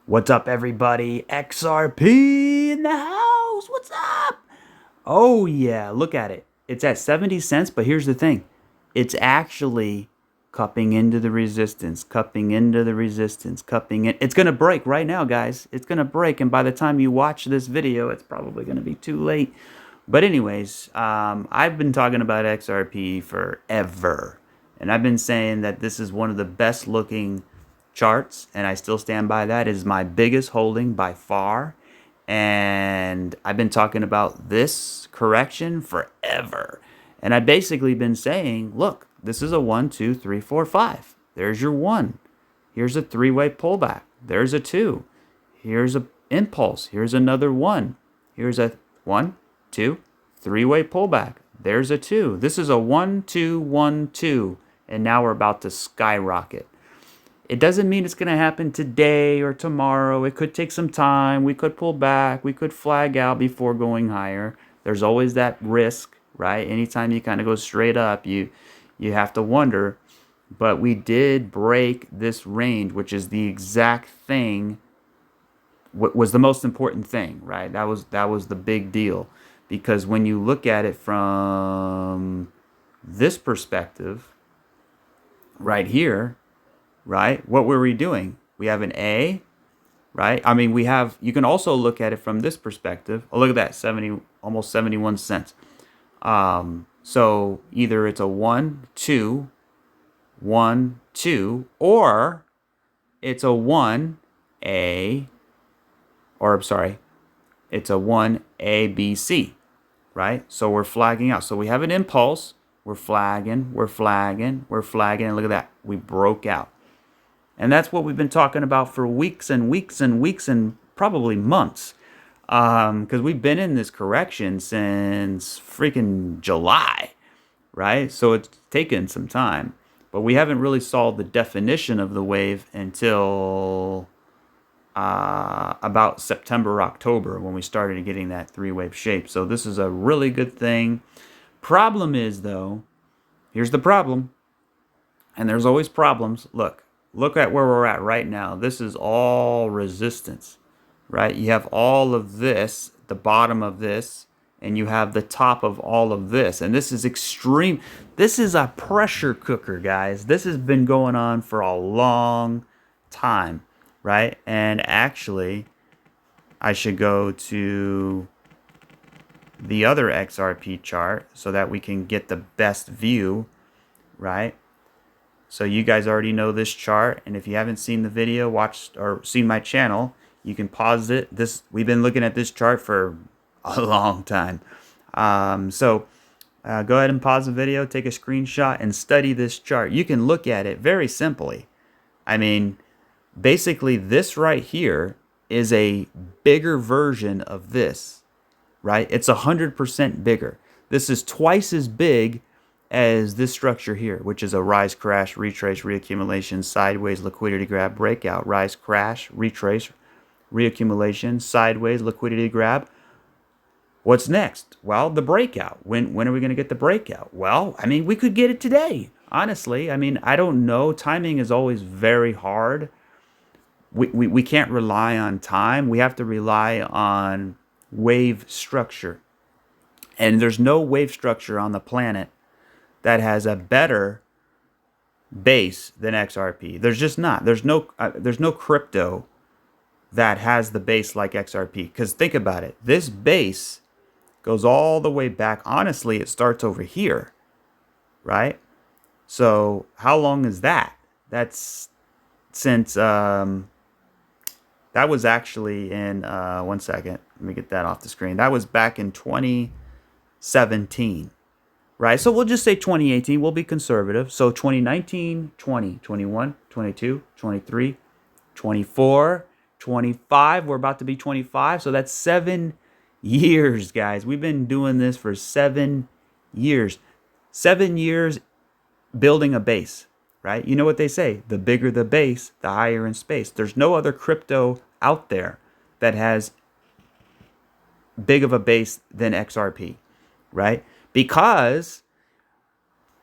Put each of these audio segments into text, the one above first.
What's up, everybody? XRP in the house. What's up? Oh, yeah, look at it. It's at 70 cents, but here's the thing. It's actually cupping into the resistance, cupping into the resistance, cupping in. It's going to break right now, guys. It's going to break, and by the time you watch this video, it's probably going to be too late. But anyways, I've been talking about XRP forever, and I've been saying that this is one of the best looking charts, and I still stand by that. It is my biggest holding by far, and I've been talking about this correction forever. And I've basically been saying, look, this is a 1, 2, 3, 4, 5. There's your 1. Here's a three-way pullback. There's a 2. Here's a impulse. Here's another 1. Here's a 1, 2, three-way pullback. There's a 2. This is a 1, 2, 1, 2. And now we're about to skyrocket. It doesn't mean it's going to happen today or tomorrow. It could take some time. We could pull back. We could flag out before going higher. There's always that risk, right? Anytime you kind of go straight up, you have to wonder. But we did break this range, which is the exact thing. What was the most important thing, right? That was the big deal, because when you look at it from this perspective, right here, right? What were we doing? We have an A, right? I mean, you can also look at it from this perspective. Oh, look at that, 70, almost 71 cents. So either it's a 1, 2, 1, 2, or it's a 1, A, or I'm sorry, it's a 1, A, B, C, right? So we're flagging out. So we have an impulse. We're flagging, we're flagging, we're flagging, and look at that. We broke out. And that's what we've been talking about for weeks and weeks and weeks and probably months. Because we've been in this correction since freaking July, right? So it's taken some time. But we haven't really solved the definition of the wave until about September, October, when we started getting that three-wave shape. So this is a really good thing. Problem is, though, here's the problem. And there's always problems. Look at where we're at right now. This is all resistance, right? You have all of this, the bottom of this, and you have the top of all of this. And this is extreme. This is a pressure cooker, guys. This has been going on for a long time, right? And actually, I should go to the other XRP chart so that we can get the best view, right? So you guys already know this chart, and if you haven't seen the video, watched or seen my channel, you can pause it. We've been looking at this chart for a long time. So go ahead and pause the video, take a screenshot, and study this chart. You can look at it very simply. I mean, basically this right here is a bigger version of this, right? It's 100% bigger. This is twice as big as this structure here, which is a rise, crash, retrace, reaccumulation, sideways, liquidity grab, breakout, rise, crash, retrace, reaccumulation, sideways, liquidity grab. What's next? Well, the breakout. When are we going to get the breakout? Well, I mean, we could get it today, honestly. I mean, I don't know. Timing is always very hard. We can't rely on time. We have to rely on wave structure. And there's no wave structure on the planet that has a better base than XRP. There's just not. There's no crypto that has the base like XRP. Because think about it. This base goes all the way back. Honestly, it starts over here, right? So how long is that? That's since that was actually in 1 second. Let me get that off the screen. That was back in 2017. Right, so we'll just say 2018. We'll be conservative. So 2019, 20, 21, 22, 23, 24, 25. We're about to be 25. So that's 7 years, guys. We've been doing this for 7 years. 7 years building a base, right? You know what they say, the bigger the base, the higher in space. There's no other crypto out there that has big of a base than XRP, right? Because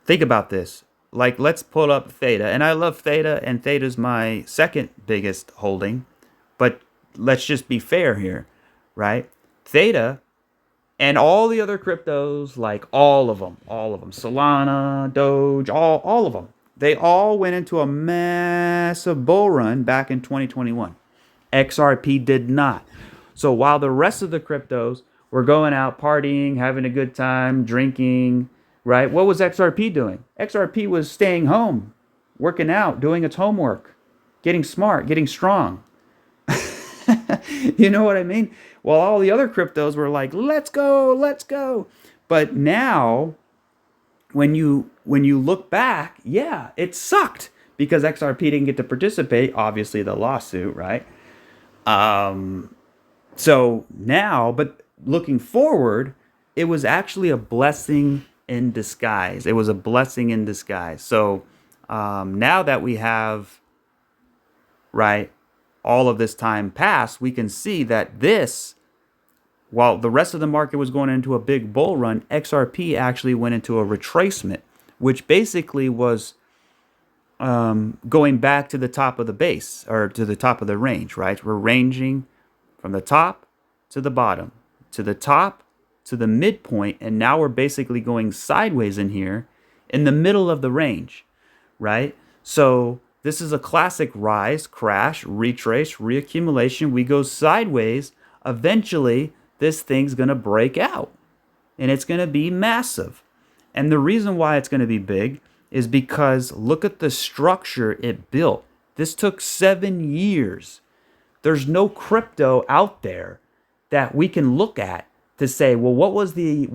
think about this. Like, let's pull up THETA. And I love THETA, and THETA's my second biggest holding. But let's just be fair here, right? Theta and all the other cryptos, like all of them, Solana, Doge, all of them, they all went into a massive bull run back in 2021. XRP did not. So while the rest of the cryptos were going out partying, having a good time, drinking, right? What was XRP doing? XRP was staying home, working out, doing its homework, getting smart, getting strong. You know what I mean? Well, all the other cryptos were like, let's go, let's go. But now, when you look back, yeah, it sucked because XRP didn't get to participate. Obviously, the lawsuit, right? So now, but looking forward, it was actually a blessing in disguise. It was a blessing in disguise. So now that we have, right, all of this time passed, we can see that this, while the rest of the market was going into a big bull run, XRP actually went into a retracement, which basically was going back to the top of the base or to the top of the range, right? We're ranging from the top to the bottom, to the top to the midpoint, and now we're basically going sideways in here in the middle of the range, right? So this is a classic rise, crash, retrace, reaccumulation. We go sideways. Eventually, this thing's going to break out, and it's going to be massive. And the reason why it's going to be big is because look at the structure it built. This took 7 years. There's no crypto out there that we can look at to say, well, what was the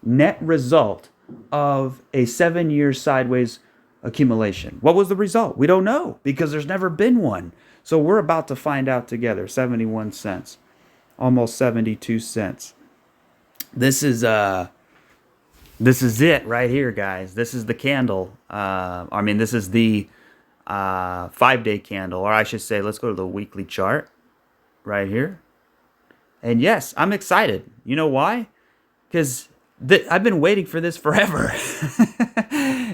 net result of a 7 year sideways accumulation? What was the result? We don't know because there's never been one. So we're about to find out together. 71 cents, almost 72 cents. This is it right here, guys. This is the candle. This is the 5-day candle, or I should say, let's go to the weekly chart right here. And yes, I'm excited. You know why? Because I've been waiting for this forever.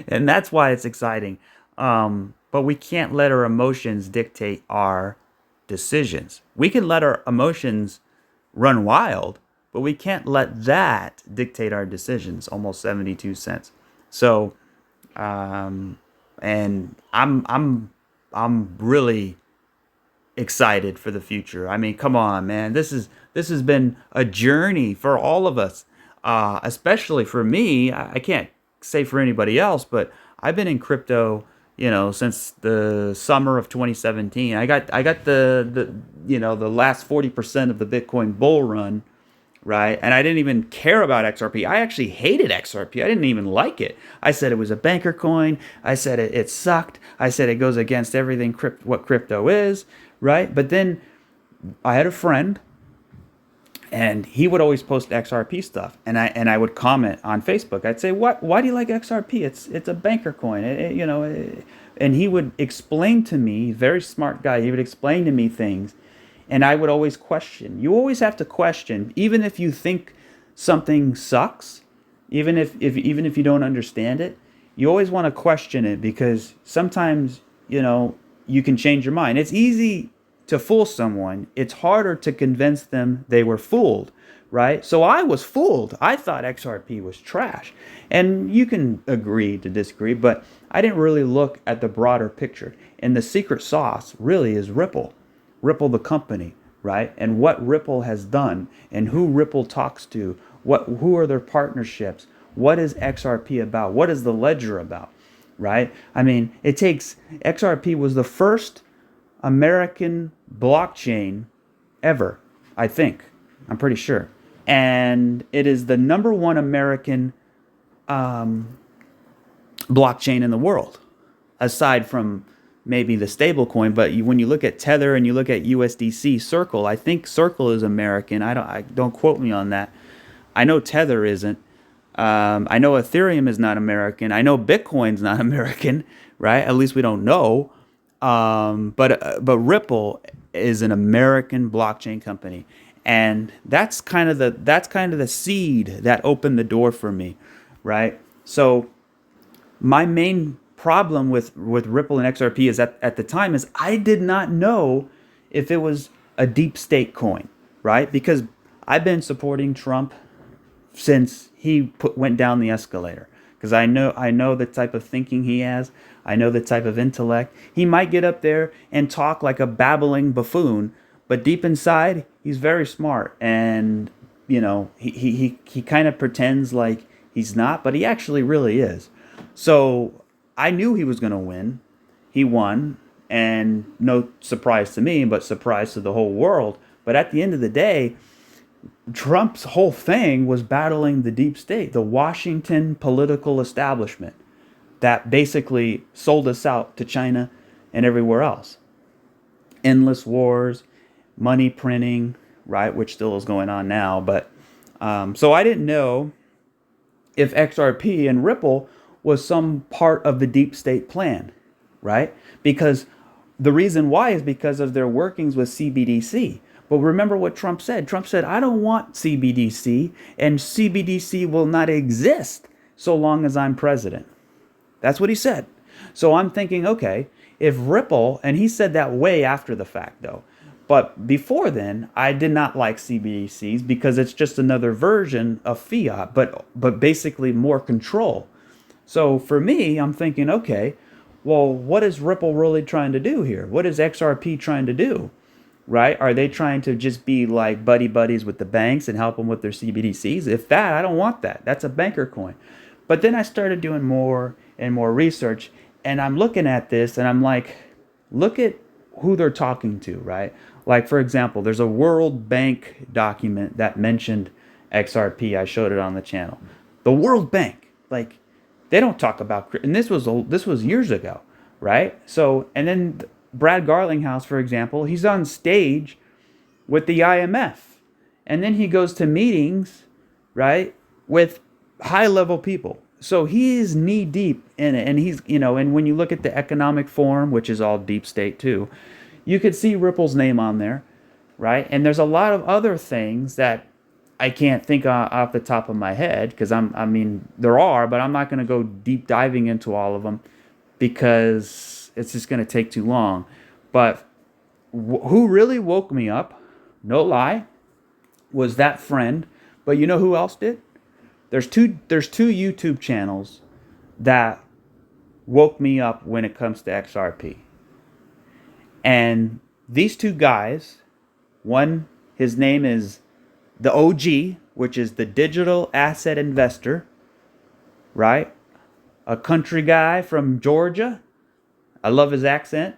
And that's why it's exciting. But we can't let our emotions dictate our decisions. We can let our emotions run wild, but we can't let that dictate our decisions. Almost 72 cents. So, and I'm really excited for the future. I mean, come on, man. This has been a journey for all of us, especially for me. I can't say for anybody else, but I've been in crypto, since the summer of 2017. I got the last 40% of the Bitcoin bull run, right? And I didn't even care about XRP. I actually hated XRP. I didn't even like it. I said it was a banker coin. I said it sucked. I said it goes against everything what crypto is, right? But then I had a friend, and he would always post XRP stuff, and I would comment on Facebook. I'd say, why do you like XRP? It's a banker coin, and he would explain to me, very smart guy. He would explain to me things, and I would always question. You always have to question, even if you think something sucks, even if you don't understand it. You always want to question it because sometimes you can change your mind. It's easy to fool someone. It's harder to convince them they were fooled, right? So I was fooled. I thought XRP was trash. And you can agree to disagree, but I didn't really look at the broader picture. And the secret sauce really is Ripple. Ripple the company, right? And what Ripple has done and who Ripple talks to, who are their partnerships, what is XRP about? What is the ledger about, right? I mean, XRP was the first American blockchain ever, I think. I'm pretty sure. And it is the number one American blockchain in the world, aside from maybe the stable coin. But when you look at Tether and you look at USDC, Circle, I think Circle is American. I don't quote me on that. I know Tether isn't. I know Ethereum is not American. I know Bitcoin's not American, right? At least we don't know. But Ripple is an American blockchain company, and that's kind of the seed that opened the door for me, right? So my main problem with Ripple and XRP is at the time is I did not know if it was a deep state coin, right? Because I've been supporting Trump since he went down the escalator. Because I know the type of thinking he has. I know the type of intellect. He might get up there and talk like a babbling buffoon, but deep inside, he's very smart. And he kind of pretends like he's not, but he actually really is. So I knew he was going to win. He won, and no surprise to me, but surprise to the whole world. But at the end of the day, Trump's whole thing was battling the deep state, the Washington political establishment that basically sold us out to China and everywhere else. Endless wars, money printing, right, which still is going on now. But so I didn't know if XRP and Ripple was some part of the deep state plan, right? Because the reason why is because of their workings with CBDC. But remember what Trump said. Trump said, I don't want CBDC, and CBDC will not exist so long as I'm president. That's what he said. So I'm thinking, okay, if Ripple, and he said that way after the fact though, but before then, I did not like CBDCs because it's just another version of fiat, but basically more control. So for me, I'm thinking, okay, well, what is Ripple really trying to do here? What is XRP trying to do? Right? Are they trying to just be like buddy buddies with the banks and help them with their CBDCs? If that, I don't want that. That's a banker coin. But then I started doing more and more research, and I'm looking at this and I'm like, look at who they're talking to, right? Like, for example, there's a World Bank document that mentioned XRP. I showed it on the channel. The World Bank, like, they don't talk about, and this was years ago, right? So, and then Brad Garlinghouse, for example, he's on stage with the IMF, and then he goes to meetings, right, with high-level people. So he is knee deep in it, and he's, and when you look at the Economic Forum, which is all deep state too, you could see Ripple's name on there, right? And there's a lot of other things that I can't think off the top of my head because there are, but I'm not going to go deep diving into all of them because it's just going to take too long. But who really woke me up, no lie, was that friend. But you know who else did? There's two YouTube channels that woke me up when it comes to XRP. And these two guys, one, his name is the OG, which is the Digital Asset Investor, right? A country guy from Georgia. I love his accent.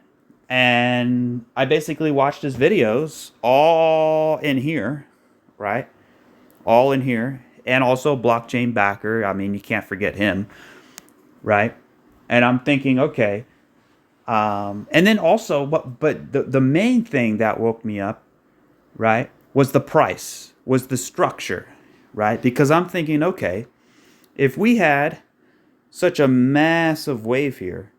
And I basically watched his videos all in here, right? All in here. And also blockchain backer. I mean, you can't forget him, right? And I'm thinking, okay. And then also, but the main thing that woke me up, right, was the price, was the structure, right? Because I'm thinking, okay, if we had such a massive wave here,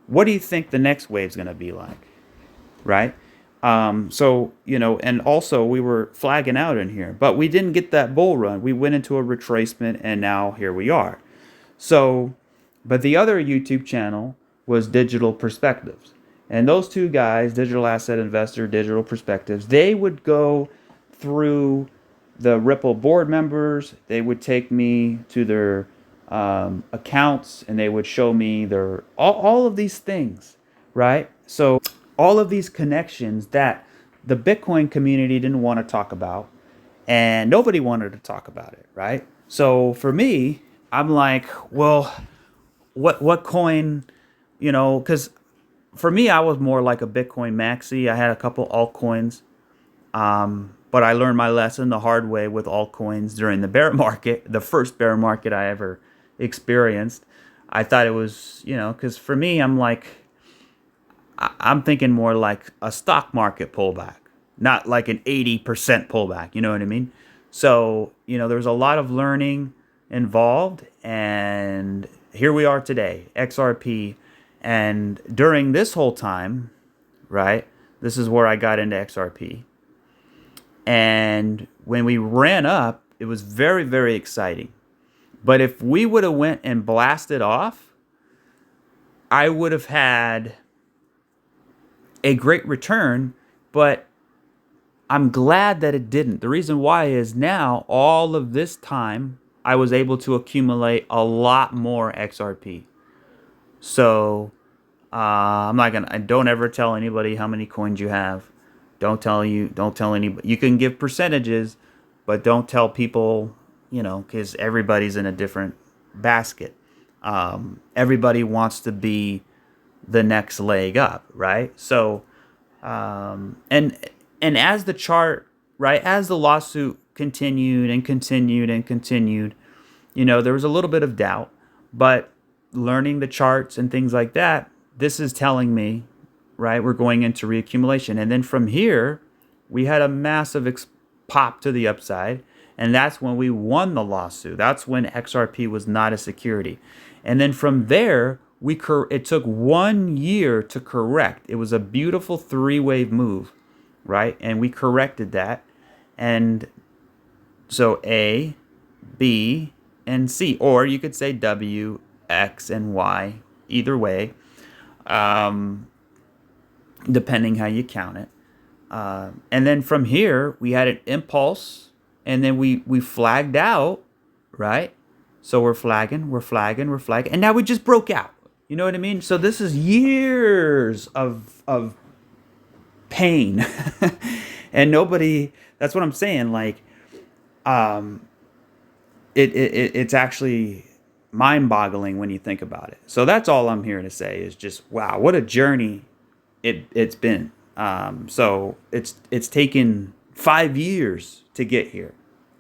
what do you think the next wave's going to be like, right? So, and also we were flagging out in here, but we didn't get that bull run. We went into a retracement, and now here we are. So, but the other YouTube channel was Digital Perspectives. And those two guys, Digital Asset Investor, Digital Perspectives, they would go through the Ripple board members. They would take me to their accounts, and they would show me their all of these things, right? So all of these connections that the Bitcoin community didn't want to talk about, and nobody wanted to talk about it, right? So for me, I'm like, well, what coin, because for me, I was more like a Bitcoin maxi. I had a couple altcoins, but I learned my lesson the hard way with altcoins during the bear market, the first bear market I ever experienced. I thought it was, because for me, I'm like, I'm thinking more like a stock market pullback, not like an 80% pullback. You know what I mean? So, there was a lot of learning involved, and here we are today, XRP. And during this whole time, right, this is where I got into XRP. And when we ran up, it was very, very exciting. But if we would have went and blasted off, I would have had a great return, but I'm glad that it didn't. The reason why is now all of this time I was able to accumulate a lot more XRP. So I'm not gonna. Don't ever tell anybody how many coins you have. Don't tell anybody. You can give percentages, but don't tell people. Because everybody's in a different basket. Everybody wants to be the next leg up, right? So, and as the chart, right, as the lawsuit continued and continued and continued, there was a little bit of doubt, but learning the charts and things like that, this is telling me, right, we're going into reaccumulation. And then from here, we had a massive pop to the upside. And that's when we won the lawsuit. That's when XRP was not a security. And then from there, it took 1 year to correct. It was a beautiful 3-wave move, right? And we corrected that. And so A, B, and C. Or you could say W, X, and Y. Either way, depending how you count it. And then from here, we had an impulse. And then we flagged out, right? So we're flagging. And now we just broke out. You know what I mean? So this is years of pain. And nobody, that's what I'm saying. Like, it's actually mind-boggling when you think about it. So that's all I'm here to say is just, wow, what a journey it's been. So it's taken 5 years to get here,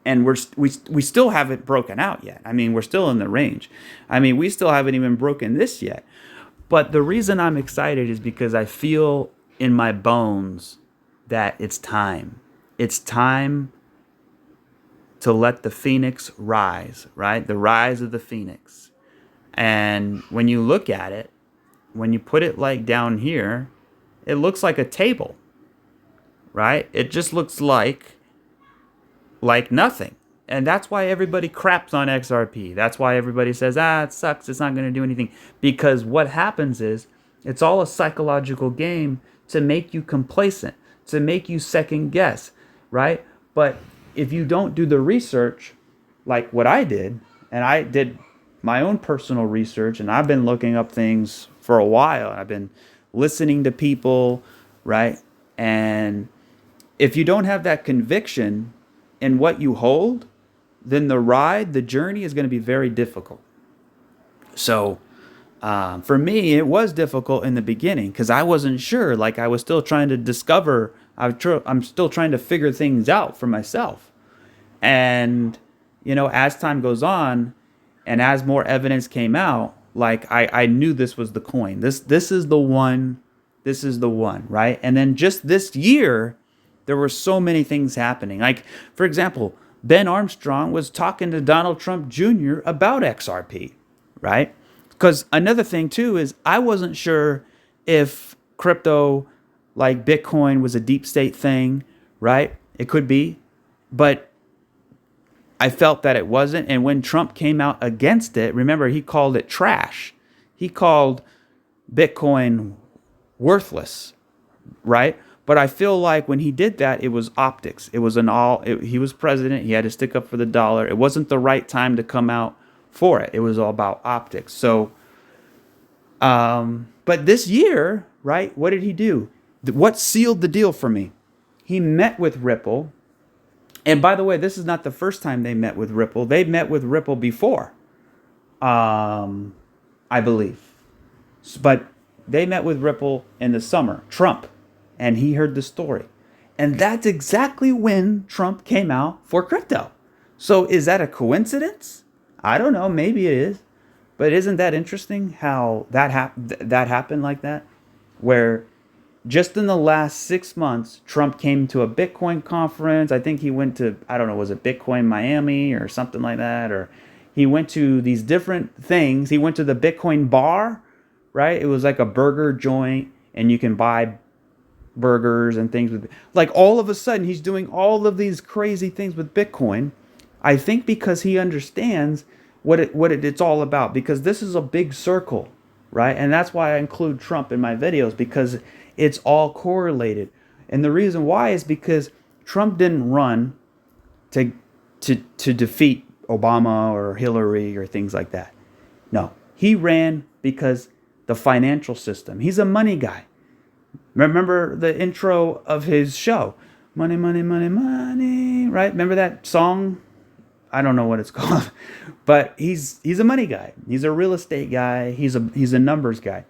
and we still haven't broken out yet. I mean, we're still in the range. I mean, we still haven't even broken this yet. But the reason I'm excited is because I feel in my bones that it's time. It's time to let the phoenix rise, right? The rise of the phoenix. And when you look at it, when you put it like down here, it looks like a table, right? It just looks like nothing. And that's why everybody craps on XRP. That's why everybody says, it sucks, it's not going to do anything. Because what happens is, it's all a psychological game to make you complacent, to make you second guess, right? But if you don't do the research like what I did, and I did my own personal research, and I've been looking up things for a while, and I've been listening to people, right? And if you don't have that conviction in what you hold, then the journey is going to be very difficult. So for me, it was difficult in the beginning because I wasn't sure. Like, I was still trying to discover. I'm still trying to figure things out for myself. And, as time goes on and as more evidence came out, like I knew this was the coin. This is the one. This is the one, right? And then just this year, there were so many things happening. Like, for example, Ben Armstrong was talking to Donald Trump Jr. about XRP, right? Because another thing, too, is I wasn't sure if crypto, like Bitcoin, was a deep state thing, right? It could be. But I felt that it wasn't. And when Trump came out against it, remember, he called it trash. He called Bitcoin worthless, right? But I feel like when he did that, it was optics. It was he was president. He had to stick up for the dollar. It wasn't the right time to come out for it. It was all about optics. So, but this year, right, what did he do? What sealed the deal for me? He met with Ripple. And by the way, this is not the first time they met with Ripple. They met with Ripple before, I believe. But they met with Ripple in the summer, Trump, and he heard the story. And that's exactly when Trump came out for crypto. So is that a coincidence? I don't know. Maybe it is. But isn't that interesting how that happened like that? Where just in the last 6 months, Trump came to a Bitcoin conference. I think he went to, I don't know, was it Bitcoin Miami or something like that? Or he went to these different things. He went to the Bitcoin bar, right? It was like a burger joint, and you can buy burgers and things with, like, all of a sudden he's doing all of these crazy things with Bitcoin. I think because he understands what it's all about, because this is a big circle, right? And that's why I include Trump in my videos, because it's all correlated. And the reason why is because Trump didn't run to to defeat Obama or Hillary or things like that. No, he ran because the financial system. He's a money guy. Remember the intro of his show, money, money, money, money, right? Remember that song? I don't know what it's called, but he's a money guy. He's a real estate guy. He's a numbers guy.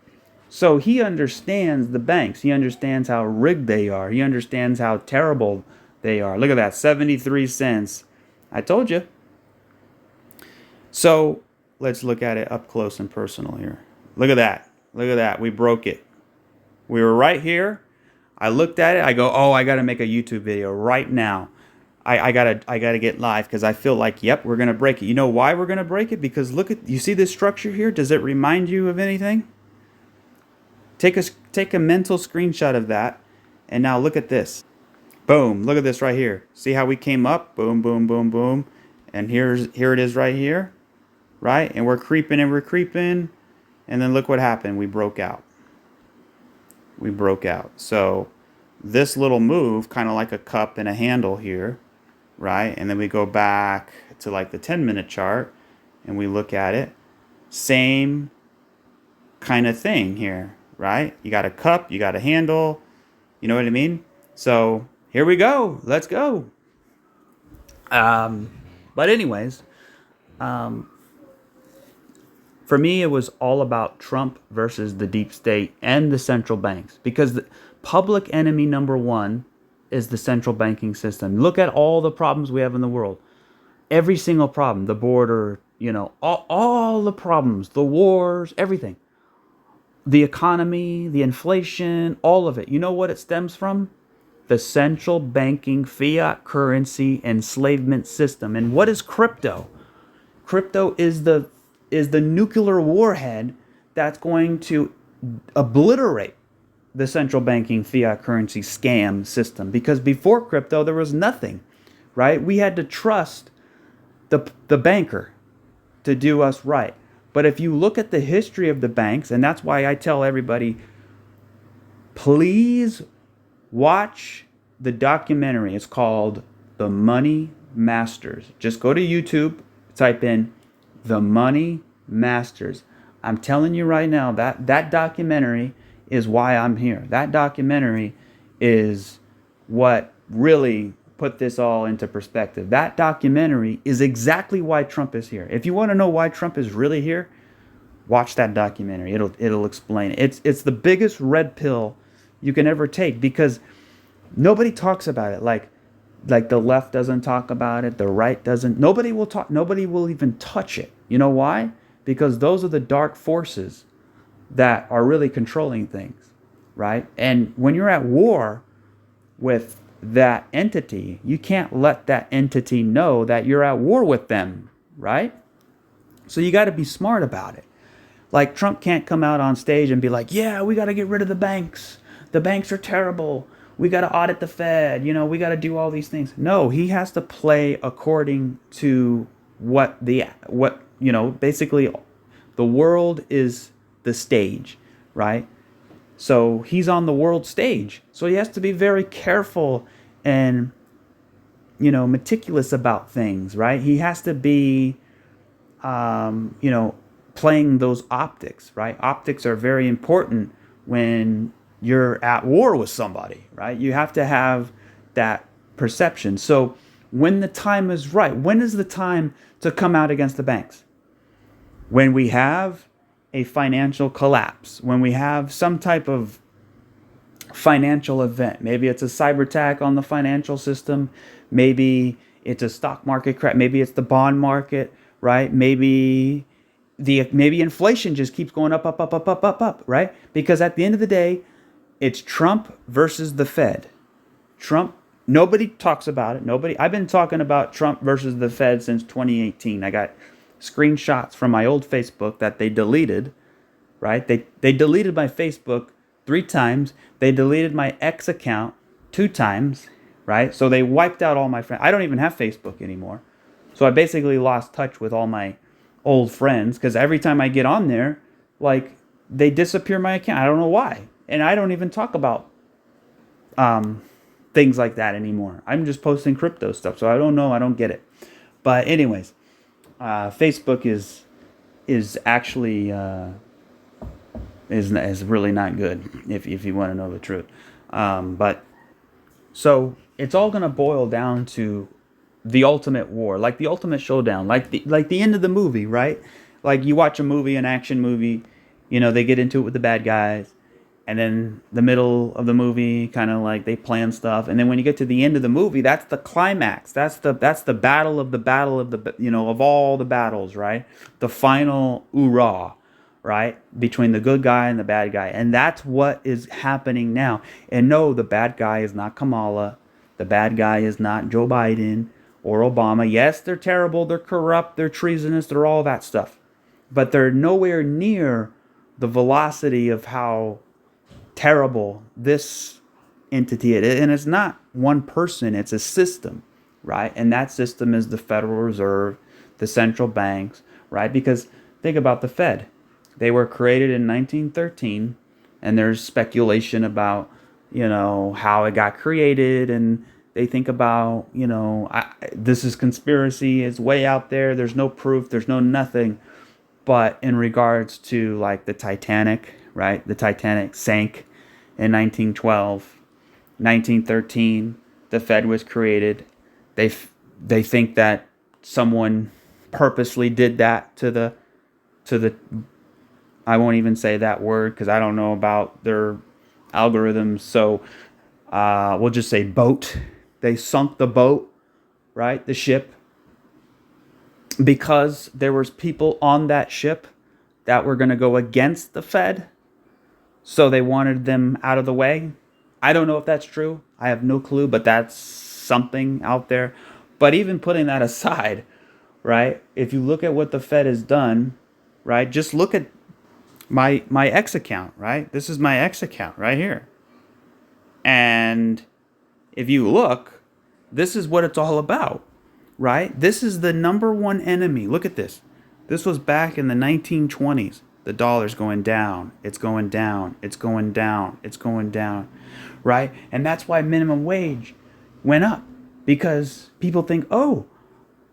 So he understands the banks. He understands how rigged they are. He understands how terrible they are. Look at that, 73 cents. I told you. So let's look at it up close and personal here. Look at that. Look at that. We broke it. We were right here. I looked at it. I go, oh, I got to make a YouTube video right now. I gotta get live because I feel like, yep, we're gonna break it. You know why we're gonna break it? Because look at, you see this structure here? Does it remind you of anything? Take a mental screenshot of that, and now look at this. Boom! Look at this right here. See how we came up? Boom, boom, boom, boom, and here it is right here, right? And we're creeping and we're creeping, and then look what happened. We broke out. We broke out. So this little move, kind of like a cup and a handle here, right? And then we go back to like the 10-minute chart and we look at it. Same kind of thing here, right? You got a cup, you got a handle, you know what I mean? So here we go. Let's go. But anyways, for me, it was all about Trump versus the deep state and the central banks, because the public enemy number one is the central banking system. Look at all the problems we have in the world. Every single problem, the border, all the problems, the wars, everything. The economy, the inflation, all of it. You know what it stems from? The central banking fiat currency enslavement system. And what is crypto? Crypto is the nuclear warhead that's going to obliterate the central banking fiat currency scam system. Because before crypto, there was nothing, right? We had to trust the banker to do us right. But if you look at the history of the banks, and that's why I tell everybody, please watch the documentary. It's called The Money Masters. Just go to YouTube, type in The Money Masters. I'm telling you right now, that documentary is why I'm here. That documentary is what really put this all into perspective. That documentary is exactly why Trump is here. If you want to know why Trump is really here, watch that documentary. It'll explain it. It's the biggest red pill you can ever take, because nobody talks about it. Like the left doesn't talk about it, the right doesn't. Nobody will talk. Nobody will even touch it. You know why? Because those are the dark forces that are really controlling things, right? And when you're at war with that entity, you can't let that entity know that you're at war with them, right? So you got to be smart about it. Like, Trump can't come out on stage and be like, yeah, we got to get rid of the banks. The banks are terrible. We got to audit the Fed. We got to do all these things. No, he has to play according to basically the world is the stage, right? So he's on the world stage. So he has to be very careful and, meticulous about things, right? He has to be, playing those optics, right? Optics are very important when you're at war with somebody, right? You have to have that perception. So when the time is right, when is the time to come out against the banks? When we have a financial collapse, when we have some type of financial event. Maybe it's a cyber attack on the financial system. Maybe it's a stock market crash. Maybe it's the bond market, right? Maybe inflation just keeps going up, right? Because at the end of the day, it's Trump versus the Fed. Trump, nobody talks about it. I've been talking about Trump versus the Fed since 2018. I got screenshots from my old Facebook that they deleted, right? They deleted my Facebook 3 times. They deleted my X account 2 times, right? So they wiped out all my friends. I don't even have Facebook anymore. So I basically lost touch with all my old friends, because every time I get on there, like, they disappear my account. I don't know why. And I don't even talk about things like that anymore. I'm just posting crypto stuff. So I don't know. I don't get it. But anyways, Facebook is actually is really not good if you want to know the truth. But so it's all gonna boil down to the ultimate war, like the ultimate showdown, like the end of the movie, right? Like you watch a movie, an action movie, they get into it with the bad guys, and then the middle of the movie, kind of like they plan stuff, and then when you get to the end of the movie, that's the climax. That's the battle of of all the battles, right? The final hoorah, right, between the good guy and the bad guy. And that's what is happening now. And no, the bad guy is not Kamala. The bad guy is not Joe Biden or Obama. Yes, they're terrible, they're corrupt, they're treasonous, they're all that stuff. But they're nowhere near the velocity of how terrible this entity is. And it's not one person, it's a system, right? And that system is the Federal Reserve, the central banks, right? Because think about the Fed. They were created in 1913, and there's speculation about, how it got created, and they think about, this is conspiracy, it's way out there, there's no proof, there's no nothing. But in regards to like the Titanic, right? The Titanic sank in 1912, 1913, the Fed was created. They think that someone purposely did that to the I won't even say that word because I don't know about their algorithms. So we'll just say boat. They sunk the boat, right? The ship. Because there was people on that ship that were going to go against the Fed. So they wanted them out of the way. I don't know if that's true. I have no clue, but that's something out there. But even putting that aside, right? If you look at what the Fed has done, right? Just look at my X account, right? This is my X account right here. And if you look, this is what it's all about, right? This is the number one enemy. Look at this. This was back in the 1920s. The dollar's going down. It's going down. It's going down. It's going down, right? And that's why minimum wage went up, because people think, oh,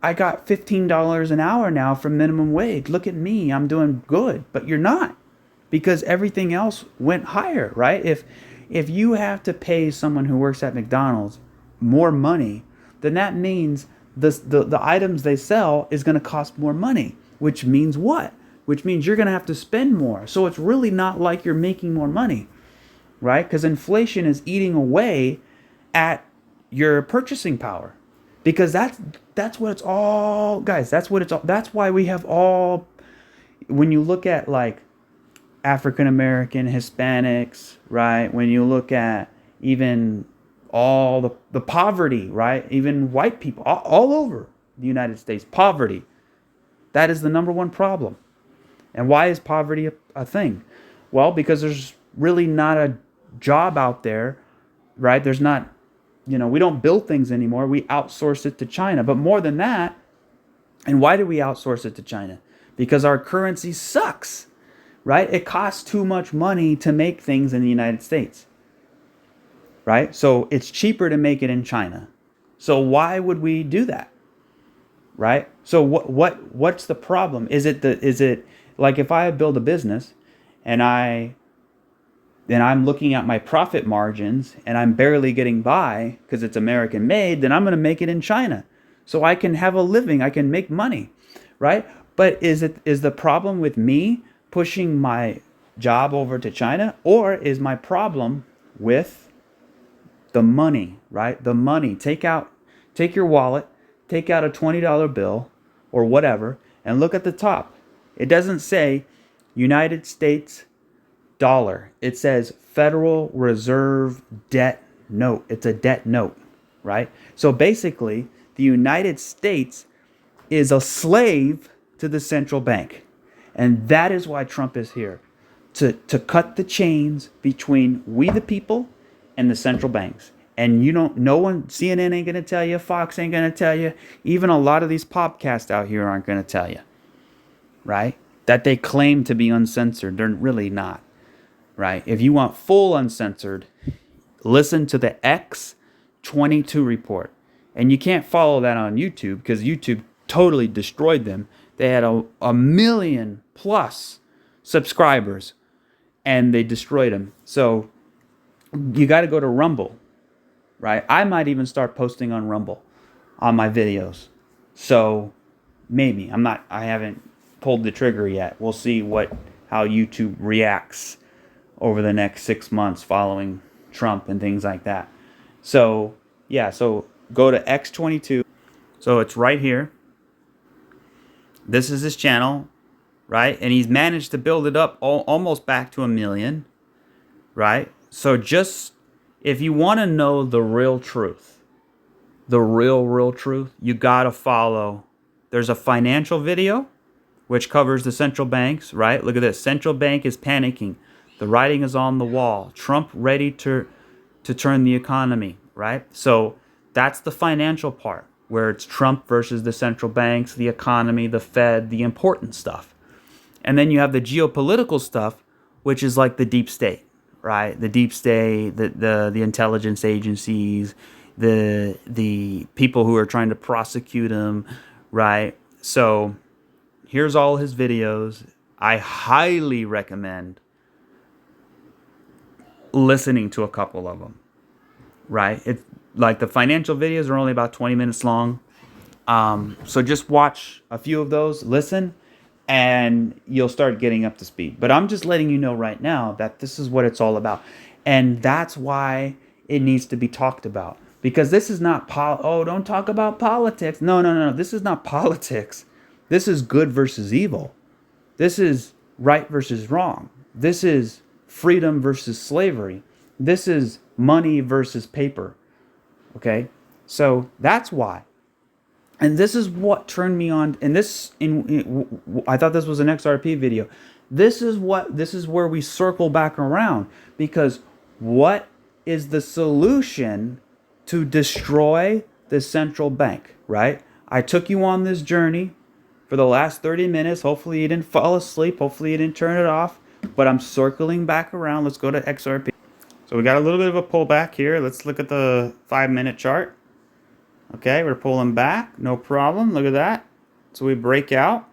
I got $15 an hour now from minimum wage. Look at me. I'm doing good. But you're not, because everything else went higher, right? If you have to pay someone who works at McDonald's more money, then that means the items they sell is going to cost more money, which means what? Which means you're going to have to spend more. So it's really not like you're making more money, right? Because inflation is eating away at your purchasing power. Because that's what it's all, guys, that's what it's all, that's why we have all, when you look at like African American, Hispanics, right? When you look at even all the poverty, right? Even white people all over the United States, poverty. That is the number one problem. And why is poverty a thing? Well, because there's really not a job out there, right? There's not, we don't build things anymore. We outsource it to China. But more than that, and why do we outsource it to China? Because our currency sucks, right? It costs too much money to make things in the United States, right? So it's cheaper to make it in China. So why would we do that, right? So what's the problem? Is it like if I build a business and then I'm looking at my profit margins and I'm barely getting by because it's American made, then I'm going to make it in China so I can have a living, I can make money, right? But is the problem with me pushing my job over to China, or is my problem with the money, right? The money. Take your wallet, take out a $20 bill or whatever, and look at the top. It doesn't say United States dollar. It says Federal Reserve debt note. It's a debt note, right? So basically, the United States is a slave to the central bank. And that is why Trump is here, to cut the chains between we the people and the central banks. And no one, CNN ain't going to tell you, Fox ain't going to tell you, even a lot of these podcasts out here aren't going to tell you, right? that they claim to be uncensored. They're really not, right? If you want full uncensored, listen to the X22 report. And you can't follow that on YouTube because YouTube totally destroyed them. They had a million plus subscribers and they destroyed them. So you got to go to Rumble, right? I might even start posting on Rumble on my videos. So maybe I haven't pulled the trigger yet. We'll see how YouTube reacts over the next 6 months following Trump and things like that. So yeah, so go to X22. So it's right here. This is his channel, right? And he's managed to build it up almost back to 1 million, right? So just if you want to know the real truth, the real truth, you got to follow. There's a financial video which covers the central banks, right? Look at this. Central bank is panicking. The writing is on the wall. Trump ready to turn the economy, right? So that's the financial part where it's Trump versus the central banks, the economy, the Fed, the important stuff. And then you have the geopolitical stuff, which is like the deep state, right? The deep state, the intelligence agencies, the people who are trying to prosecute him, right? So here's all his videos. I highly recommend listening to a couple of them, right? It's like the financial videos are only about 20 minutes long. So just watch a few of those, listen, and you'll start getting up to speed. But I'm just letting you know right now that this is what it's all about. And that's why it needs to be talked about. Because this is not, don't talk about politics. No. This is not politics. This is good versus evil. This is right versus wrong. This is freedom versus slavery. This is money versus paper. Okay? So that's why. And this is what turned me on. And I thought this was an XRP video. This is where we circle back around. Because what is the solution to destroy the central bank, right? I took you on this journey for the last 30 minutes. Hopefully you didn't fall asleep. Hopefully you didn't turn it off. But I'm circling back around. Let's go to XRP. So we got a little bit of a pullback here. Let's look at the 5-minute chart. Okay, we're pulling back. No problem. Look at that. So we break out.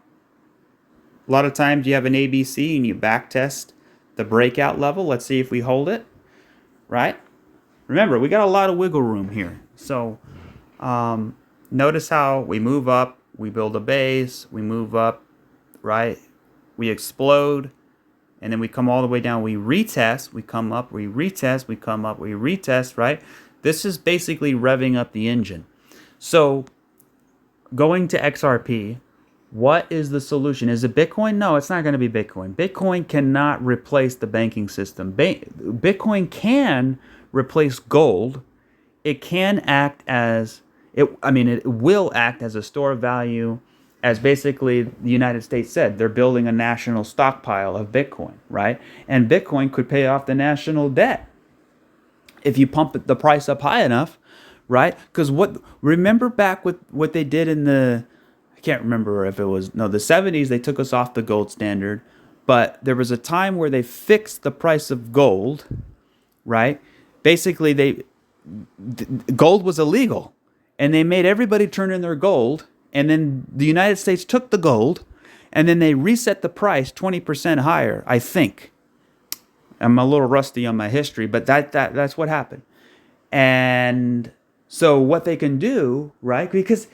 A lot of times you have an ABC and you back test the breakout level. Let's see if we hold it. Right? Remember, we got a lot of wiggle room here. So notice how we move up. We build a base. We move up. Right? We explode. And then we come all the way down. We retest. We come up. We retest. We come up. We retest. Right? This is basically revving up the engine. So going to XRP, what is the solution? Is it Bitcoin? No, it's not going to be Bitcoin. Bitcoin cannot replace the banking system. Bitcoin can replace gold. It can act as it will act as a store of value. As basically the United States said, they're building a national stockpile of Bitcoin, right? And Bitcoin could pay off the national debt if you pump the price up high enough, right? Because remember back with what they did in I can't remember if it was, the 70s, they took us off the gold standard, but there was a time where they fixed the price of gold, right? Basically, gold was illegal, and they made everybody turn in their gold. And then the United States took the gold, and then they reset the price 20% higher, I think. I'm a little rusty on my history, but that's what happened. And so what they can do, right? Because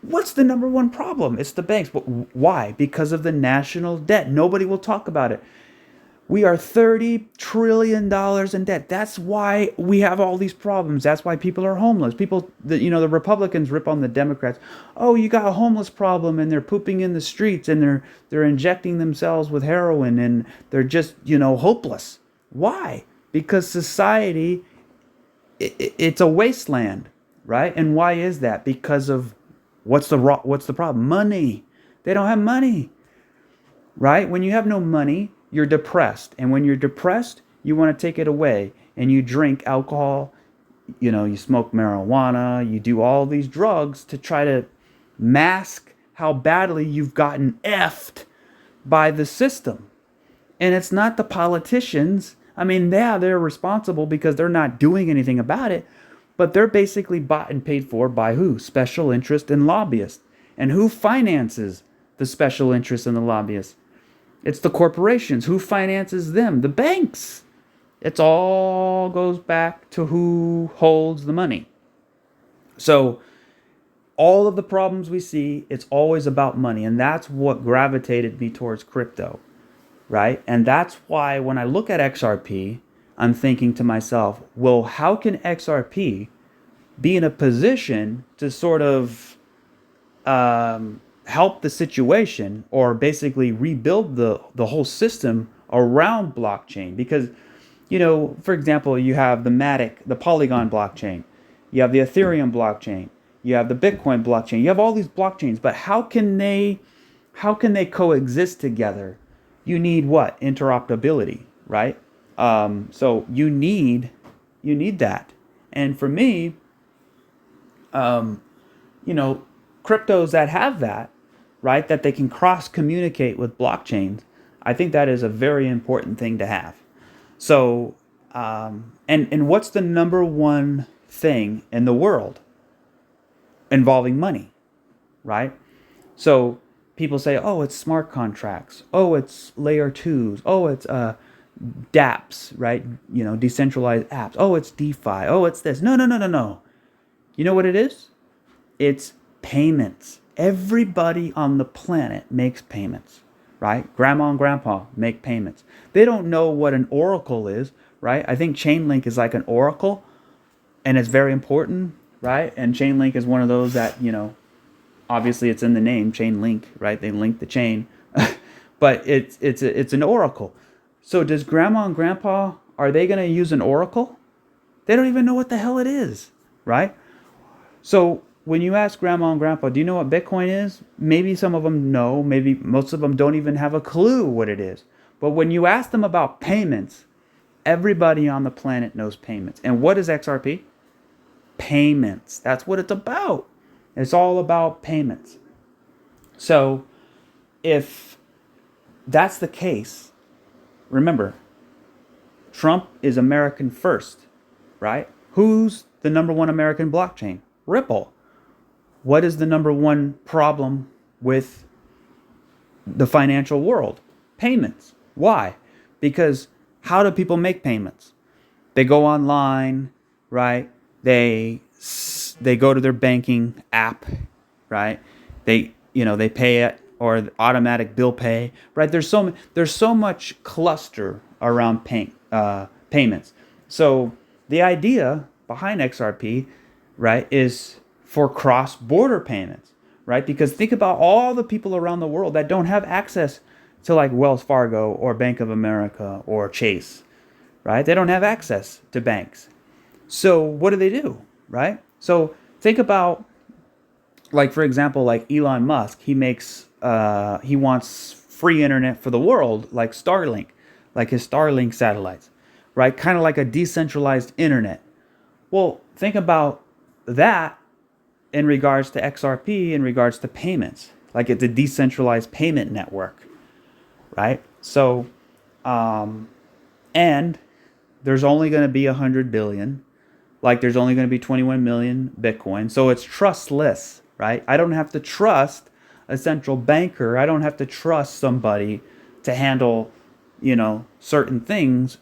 what's the number one problem? It's the banks. But why? Because of the national debt. Nobody will talk about it. We are $30 trillion in debt. That's why we have all these problems. That's why people are homeless. The Republicans rip on the Democrats. Oh, you got a homeless problem, and they're pooping in the streets, and they're injecting themselves with heroin, and they're just, hopeless. Why? Because society, it's a wasteland, right? And why is that? Because of what's the problem? Money. They don't have money, right? When you have no money, you're depressed. And when you're depressed, you want to take it away. And you drink alcohol, you smoke marijuana, you do all these drugs to try to mask how badly you've gotten effed by the system. And it's not the politicians. I mean, yeah, they're responsible because they're not doing anything about it, but they're basically bought and paid for by who? Special interest and lobbyists. And who finances the special interest and the lobbyists? It's the corporations. Who finances them? The banks. It all goes back to who holds the money. So all of the problems we see, it's always about money. And that's what gravitated me towards crypto, right? And that's why when I look at XRP, I'm thinking to myself, well, how can XRP be in a position to sort of help the situation, or basically rebuild the whole system around blockchain? Because, for example, you have the Polygon blockchain, you have the Ethereum blockchain, you have the Bitcoin blockchain, you have all these blockchains, but how can they coexist together? You need what? Interoperability, right? So you need that. And for me, cryptos that have that, right, that they can cross communicate with blockchains, I think that is a very important thing to have. So, and what's the number one thing in the world involving money, right? So people say, oh, it's smart contracts. Oh, it's layer 2s. Oh, it's dApps, right? Decentralized apps. Oh, it's DeFi. Oh, it's this. No. You know what it is? It's payments. Everybody on the planet makes payments, right? Grandma and grandpa make payments. They don't know what an oracle is, right? I think Chainlink is like an oracle, and it's very important, right? And Chainlink is one of those that, obviously it's in the name, Chainlink, right? They link the chain, but it's an oracle. So does grandma and grandpa, are they going to use an oracle? They don't even know what the hell it is, right? So when you ask grandma and grandpa, do you know what Bitcoin is? Maybe some of them know. Maybe most of them don't even have a clue what it is. But when you ask them about payments, everybody on the planet knows payments. And what is XRP? Payments. That's what it's about. It's all about payments. So if that's the case, remember, Trump is American first, right? Who's the number one American blockchain? Ripple. What is the number one problem with the financial world? Payments. Why? Because how do people make payments? They go online, right? They go to their banking app, right? They pay it, or automatic bill pay, right? There's so much cluster around payments. So the idea behind XRP, right, is for cross-border payments, right? Because think about all the people around the world that don't have access to like Wells Fargo or Bank of America or Chase, right? They don't have access to banks. So what do, right? So think about, like, for example, like Elon Musk, he wants free internet for the world, like Starlink, like his Starlink satellites, right? Kind of like a decentralized internet. Well, think about that in regards to XRP, in regards to payments, like it's a decentralized payment network, right? So, and there's only going to be 100 billion, like there's only going to be 21 million Bitcoin. So it's trustless, right? I don't have to trust a central banker. I don't have to trust somebody to handle, certain things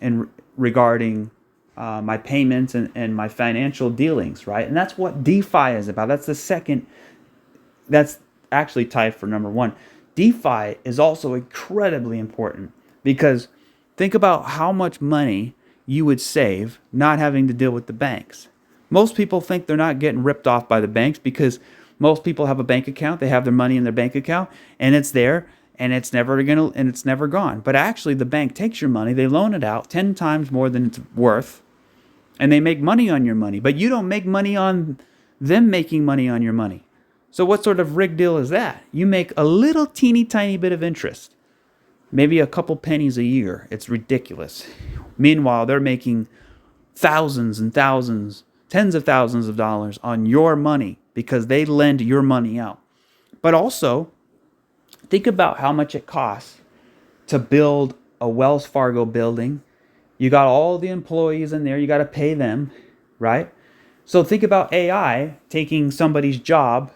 regarding my payments and my financial dealings, right? And that's what DeFi is about. That's actually tied for number one. DeFi is also incredibly important because think about how much money you would save not having to deal with the banks. Most people think they're not getting ripped off by the banks because most people have a bank account. They have their money in their bank account and it's there and it's never gone. But actually the bank takes your money, they loan it out 10 times more than it's worth, and they make money on your money. But you don't make money on them making money on your money. So what sort of rigged deal is that? You make a little teeny tiny bit of interest, maybe a couple pennies a year. It's ridiculous. Meanwhile, they're making thousands and thousands, tens of thousands of dollars on your money because they lend your money out. But also, think about how much it costs to build a Wells Fargo building. You got all the employees in there. You got to pay them, right? So think about AI taking somebody's job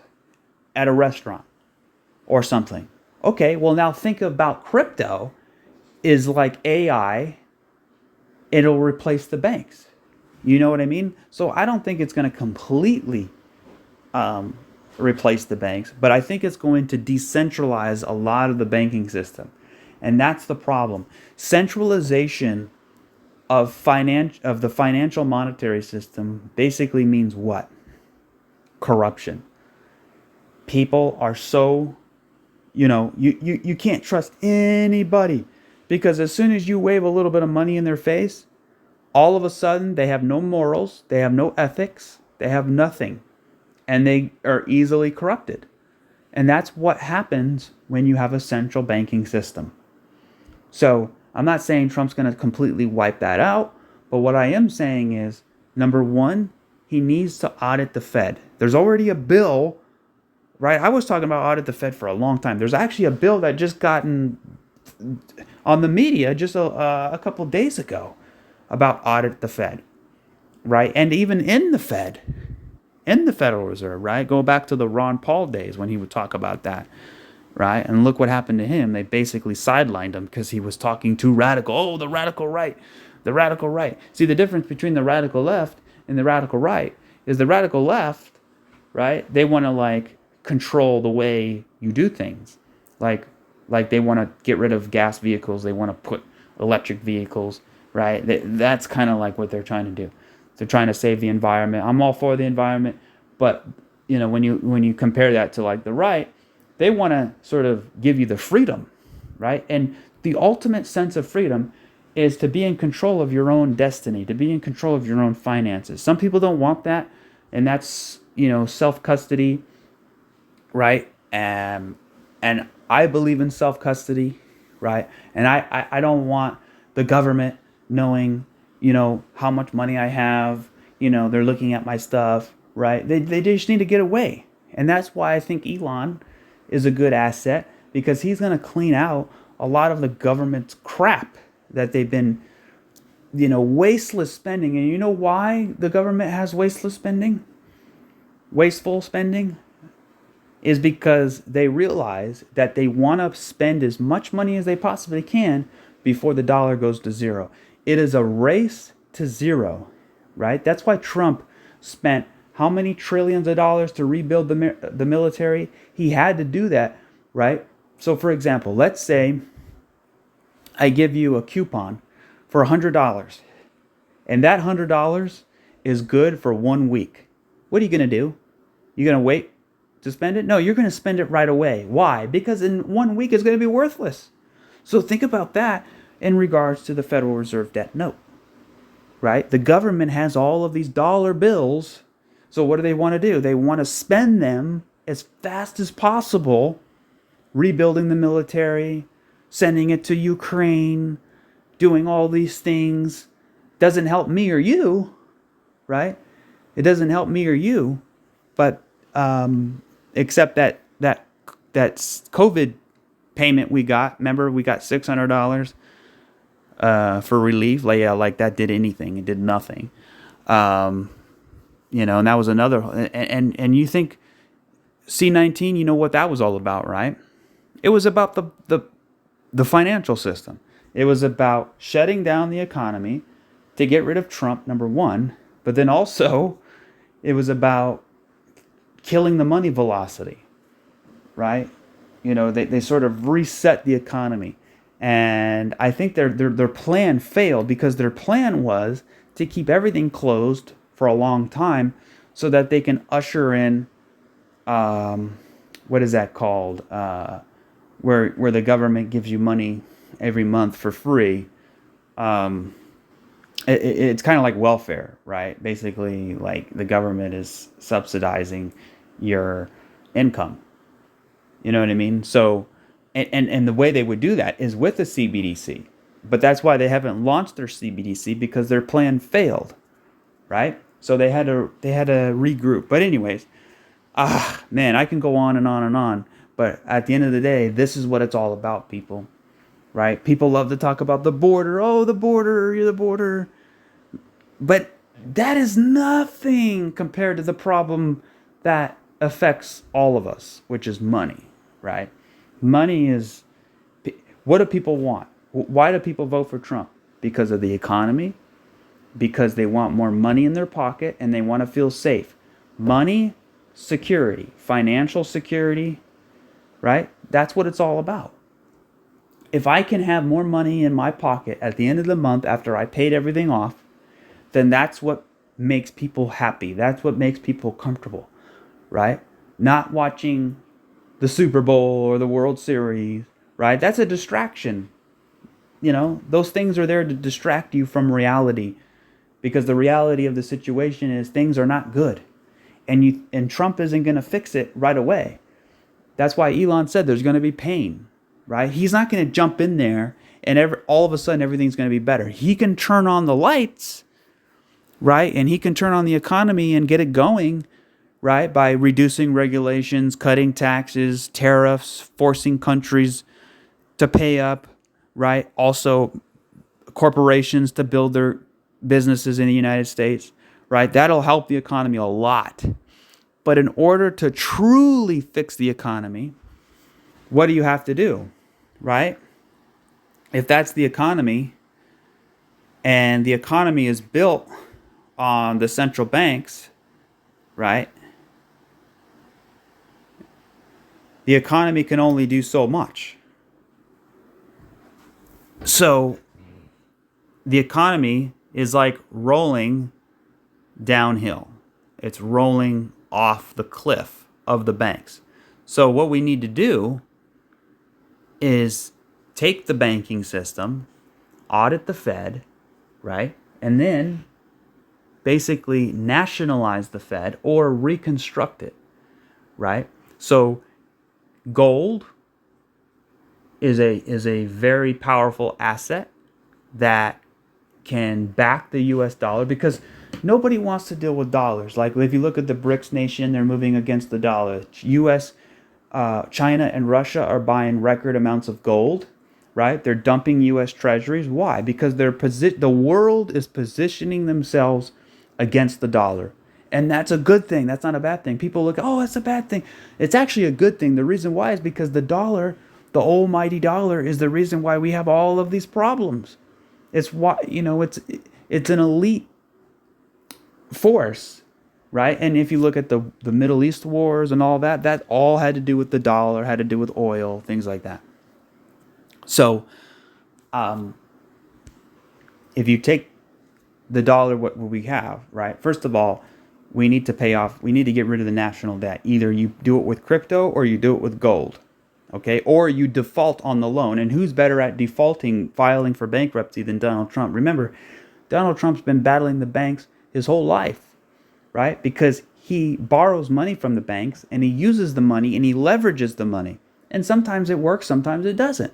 at a restaurant or something. Okay, well now think about crypto is like AI. It'll replace the banks. You know what I mean? So I don't think it's going to completely replace the banks, but I think it's going to decentralize a lot of the banking system. And that's the problem. Centralization of the financial monetary system basically means what? Corruption. People are so, you can't trust anybody, because as soon as you wave a little bit of money in their face, all of a sudden they have no morals, they have no ethics, they have nothing, and they are easily corrupted. And that's what happens when you have a central banking system. So I'm not saying Trump's going to completely wipe that out, but what I am saying is, number one, he needs to audit the Fed. There's already a bill, right? I was talking about audit the Fed for a long time. There's actually a bill that just gotten on the media just a couple of days ago about audit the Fed, right? And even in the Fed, in the Federal Reserve, right? Go back to the Ron Paul days when he would talk about that, right? And look what happened to him. They basically sidelined him because he was talking too radical. Oh, the radical right, the radical right. See, the difference between the radical left and the radical right is the radical left, right? They want to like control the way you do things. Like they want to get rid of gas vehicles. They want to put electric vehicles, right? That's kind of like what they're trying to do. They're trying to save the environment. I'm all for the environment, but when you compare that to like the right, they want to sort of give you the freedom, right? And the ultimate sense of freedom is to be in control of your own destiny, to be in control of your own finances. Some people don't want that, and that's self-custody, right? And I believe in self-custody, right? And I don't want the government knowing how much money I have. They're looking at my stuff, right? They just need to get away. And that's why I think Elon is a good asset, because he's going to clean out a lot of the government's crap that they've been, wasteless spending. And you know why the government has wasteful spending is because they realize that they want to spend as much money as they possibly can before the dollar goes to zero. It is a race to zero, right? That's why Trump spent how many trillions of dollars to rebuild the military? He had to do that, right? So, for example, let's say I give you a coupon for $100, and that $100 is good for 1 week. What are you going to do? You're going to wait to spend it? No, you're going to spend it right away. Why? Because in 1 week it's going to be worthless. So think about that in regards to the Federal Reserve debt note, right? The government has all of these dollar bills. So what do they want to do? They want to spend them as fast as possible, rebuilding the military, sending it to Ukraine, doing all these things. Doesn't help me or you, right? It doesn't help me or you, but except that COVID payment we got. Remember, we got $600 for relief. Like that did anything. It did nothing. And that was another. And you think C-19? You know what that was all about, right? It was about the financial system. It was about shutting down the economy to get rid of Trump, number one. But then also, it was about killing the money velocity, right? They sort of reset the economy. And I think their plan failed, because their plan was to keep everything closed for a long time so that they can usher in, what is that called? Where the government gives you money every month for free. It's kind of like welfare, right? Basically, like the government is subsidizing your income. You know what I mean? So, and the way they would do that is with a CBDC. But that's why they haven't launched their CBDC, because their plan failed, right? So they had to regroup. But anyways, man, I can go on and on and on. But at the end of the day, this is what it's all about, people. right? People love to talk about the border. Oh, the border, you're the border. But that is nothing compared to the problem that affects all of us, which is money, right? Money is, what do people want? Why do people vote for Trump? Because of the economy, because they want more money in their pocket and they want to feel safe. Money, security, financial security, right? That's what it's all about. If I can have more money in my pocket at the end of the month after I paid everything off, then that's what makes people happy. That's what makes people comfortable, right? Not watching the Super Bowl or the World Series, right? That's a distraction. You know, those things are there to distract you from reality, because the reality of the situation is things are not good. And Trump isn't going to fix it right away. That's why Elon said there's going to be pain, right? He's not going to jump in there and all of a sudden everything's going to be better. He can turn on the lights, right? And he can turn on the economy and get it going, right? By reducing regulations, cutting taxes, tariffs, forcing countries to pay up, right? Also, corporations to build their businesses in the United States, right? That'll help the economy a lot. But in order to truly fix the economy, what do you have to do, right? If that's the economy, and the economy is built on the central banks, right? The economy can only do so much. So the economy is like rolling downhill. It's rolling off the cliff of the banks. So what we need to do is take the banking system, audit the Fed, right? And then basically nationalize the Fed or reconstruct it, right? So gold is a very powerful asset that can back the US dollar, because nobody wants to deal with dollars. Like if you look at the BRICS nation, they're moving against the dollar. US, China, and Russia are buying record amounts of gold, right? They're dumping US treasuries. Why? Because the world is positioning themselves against the dollar. And that's a good thing. That's not a bad thing. People look, oh, it's a bad thing. It's actually a good thing. The reason why is because the dollar, the almighty dollar, is the reason why we have all of these problems. It's why, it's an elite force, right? And if you look at the Middle East wars and all that, that all had to do with the dollar, had to do with oil, things like that. So, if you take the dollar, what we have, right? First of all, we need to get rid of the national debt. Either you do it with crypto or you do it with gold, okay? Or you default on the loan. And who's better at defaulting, filing for bankruptcy than Donald Trump? Remember, Donald Trump's been battling the banks his whole life, right? Because he borrows money from the banks and he uses the money and he leverages the money. And sometimes it works, sometimes it doesn't.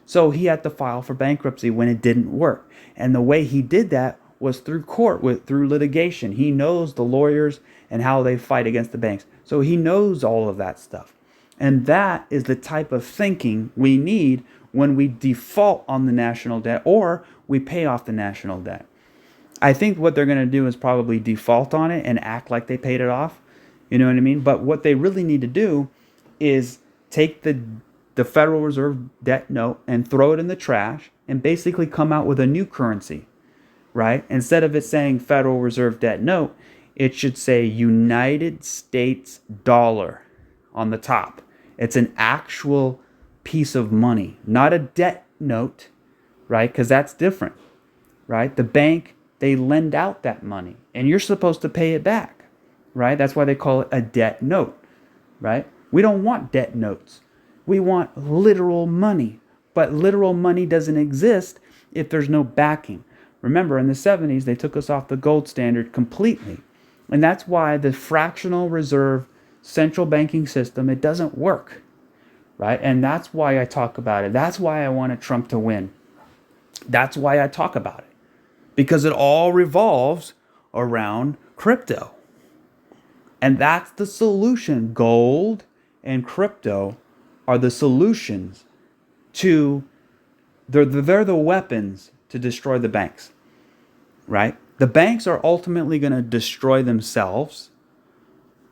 So he had to file for bankruptcy when it didn't work. And the way he did that was through court, through litigation. He knows the lawyers and how they fight against the banks. So he knows all of that stuff. And that is the type of thinking we need when we default on the national debt or we pay off the national debt. I think what they're going to do is probably default on it and act like they paid it off. You know what I mean? But what they really need to do is take the Federal Reserve debt note and throw it in the trash and basically come out with a new currency, right? Instead of it saying Federal Reserve debt note, it should say United States dollar on the top. It's an actual piece of money, not a debt note, right? Because that's different, right? The bank, they lend out that money and you're supposed to pay it back, right? That's why they call it a debt note, right? We don't want debt notes. We want literal money, but literal money doesn't exist if there's no backing. Remember, in the 70s, they took us off the gold standard completely. And that's why the fractional reserve central banking system, it doesn't work, right? And that's why I talk about it. That's why I wanted Trump to win. That's why I talk about it. Because it all revolves around crypto. And that's the solution. Gold and crypto are the solutions to they're the weapons to destroy the banks, right? The banks are ultimately going to destroy themselves,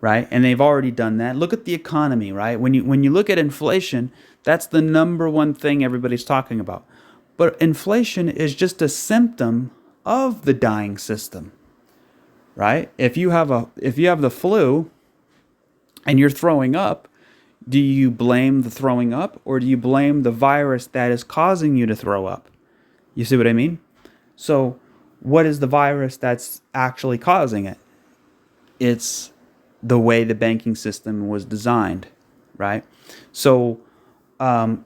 right? And they've already done that. Look at the economy, right? When you look at inflation, that's the number one thing everybody's talking about. But inflation is just a symptom of the dying system, right? If you have the flu and you're throwing up, do you blame the throwing up or do you blame the virus that is causing you to throw up? You see what I mean? So, what is the virus that's actually causing it? It's the way the banking system was designed, right? So,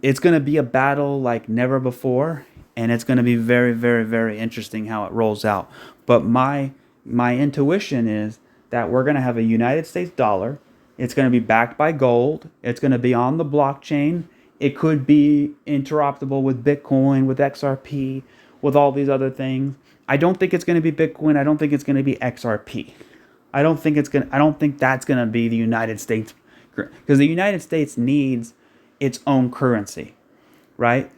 it's going to be a battle like never before, and it's going to be very, very, very interesting how it rolls out. But my intuition is that we're going to have a United States dollar. It's going to be backed by gold. It's going to be on the blockchain. It could be interoperable with Bitcoin, with XRP, with all these other things. I don't think it's going to be Bitcoin. I don't think it's going to be XRP. I don't think that's going to be the United States, because the United States needs its own currency, right?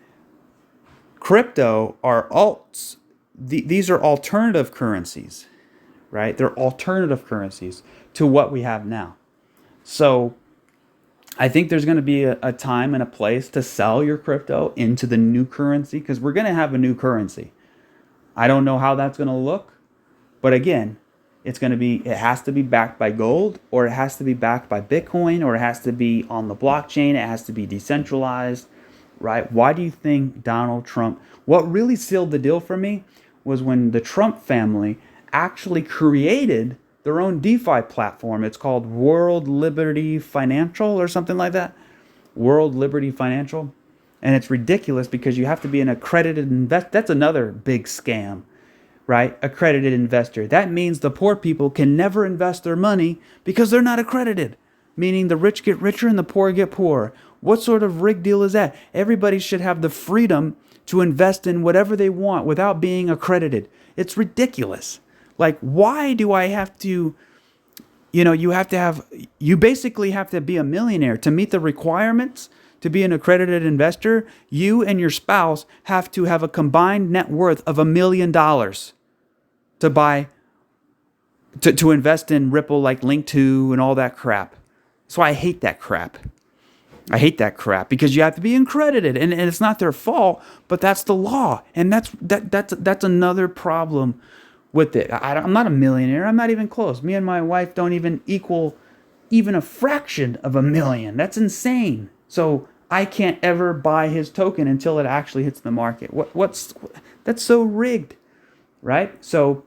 Crypto are alts. These are alternative currencies, right? They're alternative currencies to what we have now. So I think there's going to be a time and a place to sell your crypto into the new currency, because we're going to have a new currency. I don't know how that's going to look, but again, it has to be backed by gold, or it has to be backed by Bitcoin, or it has to be on the blockchain. It has to be decentralized, right? Why do you think Donald Trump, what really sealed the deal for me was when the Trump family actually created their own DeFi platform. It's called World Liberty Financial or something like that. World Liberty Financial. And it's ridiculous because you have to be an accredited investor. That's another big scam, right? Accredited investor. That means the poor people can never invest their money because they're not accredited, meaning the rich get richer and the poor get poorer. What sort of rigged deal is that? Everybody should have the freedom to invest in whatever they want without being accredited. It's ridiculous. Like, why do I have to, you basically have to be a millionaire to meet the requirements to be an accredited investor. You and your spouse have to have a combined net worth of $1 million to buy, to invest in Ripple, like Link2 and all that crap. So I hate that crap. I hate that crap because you have to be accredited, and it's not their fault, but that's the law, and that's another problem with it. I'm not a millionaire. I'm not even close. Me and my wife don't even equal even a fraction of $1 million. That's insane. So I can't ever buy his token until it actually hits the market. That's so rigged, right? So,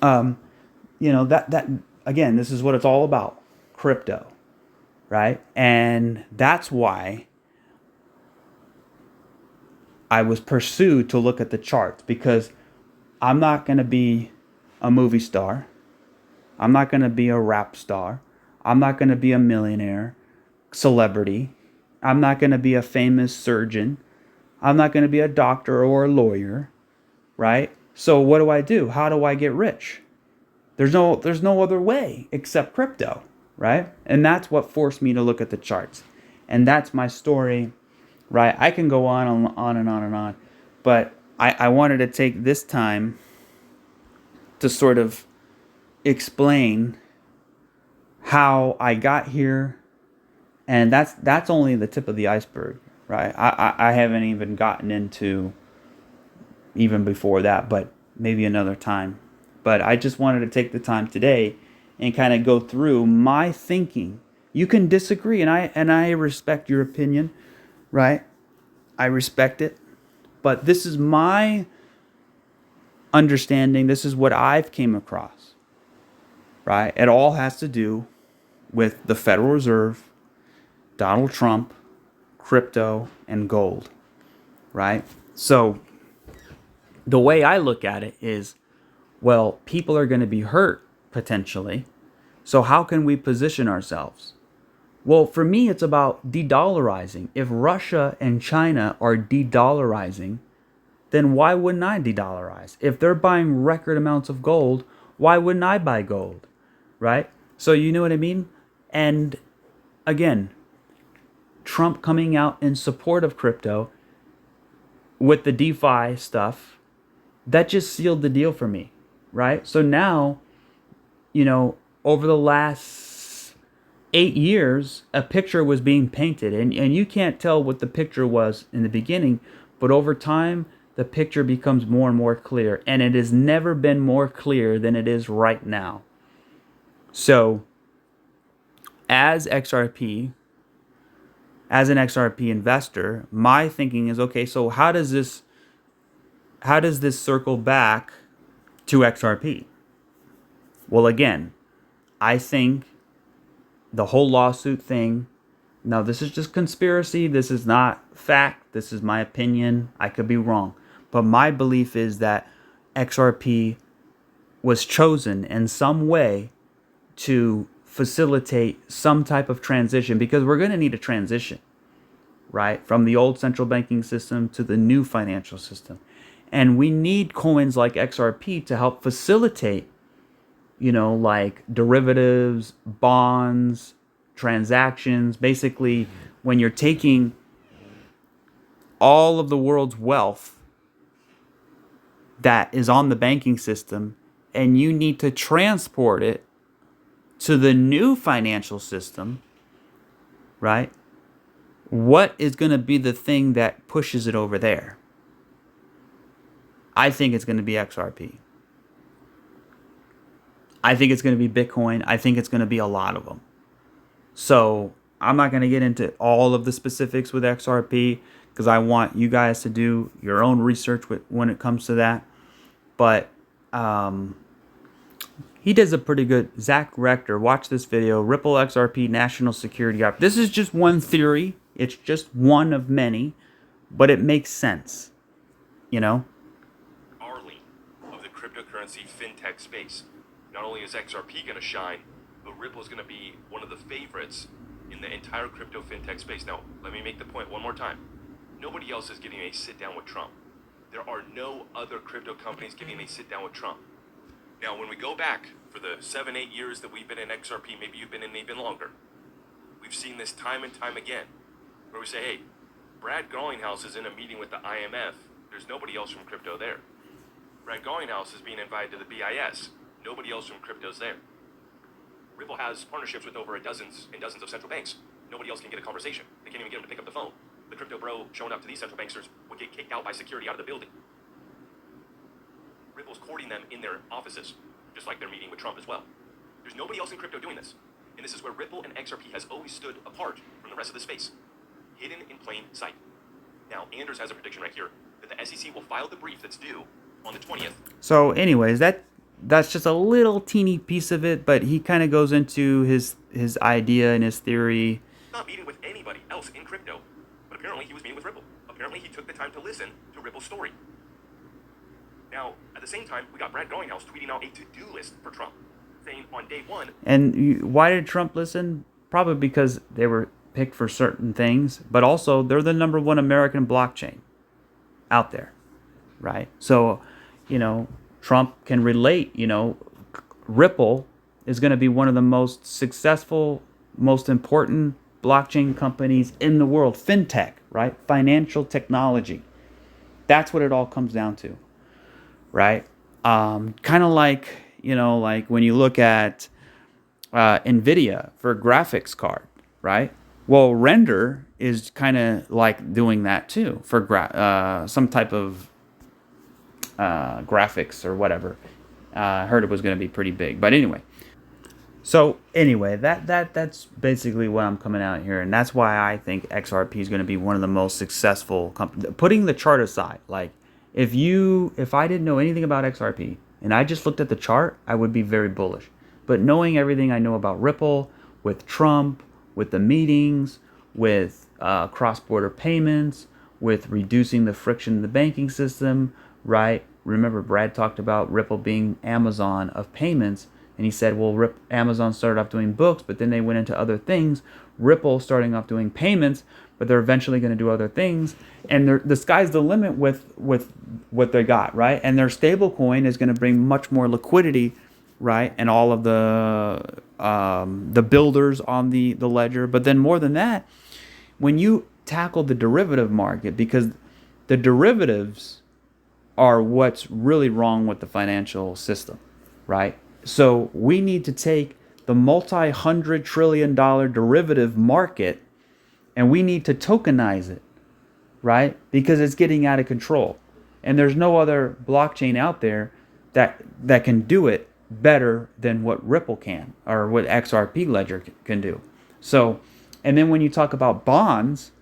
that again, this is what it's all about, crypto, right? And that's why I was pursued to look at the charts, because I'm not going to be a movie star. I'm not going to be a rap star. I'm not going to be a millionaire, celebrity. I'm not going to be a famous surgeon. I'm not going to be a doctor or a lawyer, right? So what do? How do I get rich? There's no other way except crypto, right? And that's what forced me to look at the charts. And that's my story, right? I can go on and on and on and on, but I wanted to take this time to sort of explain how I got here, and that's only the tip of the iceberg, right? I haven't even gotten into even before that, but maybe another time. But I just wanted to take the time today and kind of go through my thinking. You can disagree, and I respect your opinion, right? I respect it. But this is my understanding. This is what I've came across, right? It all has to do with the Federal Reserve, Donald Trump, crypto, and gold, right? So the way I look at it is, well, people are going to be hurt potentially. So how can we position ourselves? Well, for me, it's about de-dollarizing. If Russia and China are de-dollarizing, then why wouldn't I de-dollarize? If they're buying record amounts of gold, why wouldn't I buy gold, right? So you know what I mean? And again, Trump coming out in support of crypto with the DeFi stuff, that just sealed the deal for me, right? So now, over the last 8 years, a picture was being painted, and you can't tell what the picture was in the beginning, but over time, the picture becomes more and more clear, and it has never been more clear than it is right now. So, as XRP, as an XRP investor, my thinking is, okay, so how does this circle back to XRP? Well, again, I think the whole lawsuit thing, now this is just conspiracy, this is not fact, this is my opinion, I could be wrong, but my belief is that XRP was chosen in some way to facilitate some type of transition, because we're going to need a transition, right, from the old central banking system to the new financial system. And we need coins like XRP to help facilitate, like derivatives, bonds, transactions. Basically, when you're taking all of the world's wealth that is on the banking system and you need to transport it to the new financial system, right? What is going to be the thing that pushes it over there? I think it's going to be XRP. I think it's going to be Bitcoin. I think it's going to be a lot of them. So I'm not going to get into all of the specifics with XRP because I want you guys to do your own research when it comes to that. But he does a pretty good, Zach Rector, watch this video, Ripple XRP National Security App. This is just one theory. It's just one of many, but it makes sense, Arlene of the cryptocurrency fintech space. Not only is XRP going to shine, but Ripple is going to be one of the favorites in the entire crypto fintech space. Now, let me make the point one more time. Nobody else is getting a sit down with Trump. There are no other crypto companies getting a sit down with Trump. Now, when we go back for the 7-8 years that we've been in XRP, maybe you've been in even longer, we've seen this time and time again, where we say, hey, Brad Garlinghouse is in a meeting with the IMF. There's nobody else from crypto there. Brad Garlinghouse is being invited to the BIS. Nobody else from crypto's there. Ripple has partnerships with over dozens and dozens of central banks. Nobody else can get a conversation. They can't even get them to pick up the phone. The crypto bro showing up to these central banksters would get kicked out by security out of the building. Ripple's courting them in their offices, just like they're meeting with Trump as well. There's nobody else in crypto doing this. And this is where Ripple and XRP has always stood apart from the rest of the space. Hidden in plain sight. Now, Anders has a prediction right here that the SEC will file the brief that's due on the 20th. So anyways, that's just a little teeny piece of it, but he kind of goes into his idea and his theory. Not meeting with anybody else in crypto, but apparently he was meeting with Ripple. Apparently he took the time to listen to Ripple's story. Now, at the same time, we got Brad Garlinghouse tweeting out a to-do list for Trump, saying on day one. And why did Trump listen? Probably because they were picked for certain things, but also they're the #1 American blockchain out there, right? So, Trump can relate, Ripple is going to be one of the most successful, most important blockchain companies in the world. Fintech, right? Financial technology. That's what it all comes down to, right? Kind of like, like when you look at NVIDIA for a graphics card, right? Well, Render is kind of like doing that too for some type of graphics or whatever. I heard it was going to be pretty big, but anyway. So anyway, that's basically what I'm coming out here, and that's why I think XRP is going to be one of the most successful companies. Putting the chart aside, like if I didn't know anything about XRP and I just looked at the chart, I would be very bullish. But knowing everything I know about Ripple, with Trump, with the meetings, with cross-border payments, with reducing the friction in the banking system, right? Remember, Brad talked about Ripple being Amazon of payments, and he said, well, Amazon started off doing books, but then they went into other things. Ripple starting off doing payments, but they're eventually going to do other things. And the sky's the limit with what they got, right? And their stable coin is going to bring much more liquidity, right? And all of the builders on the ledger. But then more than that, when you tackle the derivative market, because The derivatives are what's really wrong with the financial system, right? So we need to take the multi-hundred trillion dollar derivative market and we need to tokenize it, right? Because it's getting out of control. And there's no other blockchain out there that can do it better than what Ripple can or what XRP Ledger can do. So, and then when you talk about bonds,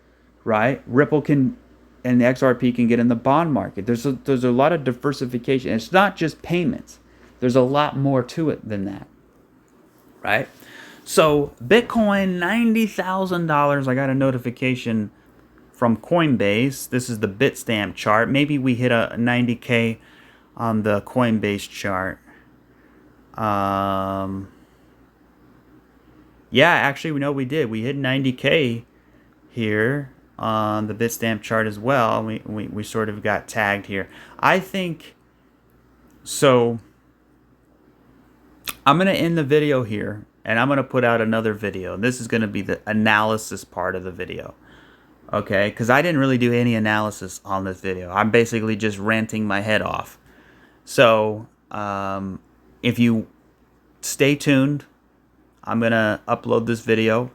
right? Ripple can and the XRP can get in the bond market. There's a lot of diversification. It's not just payments. There's a lot more to it than that, right? So Bitcoin, $90,000. I got a notification from Coinbase. This is the Bitstamp chart. Maybe we hit a 90K on the Coinbase chart. Yeah, actually, we know we did. We hit 90K here on the Bitstamp chart as well. We sort of got tagged here. I think so. I'm going to end the video here, and I'm going to put out another video. This is going to be the analysis part of the video. Okay, because I didn't really do any analysis on this video. I'm basically just ranting my head off. So if you stay tuned, I'm going to upload this video,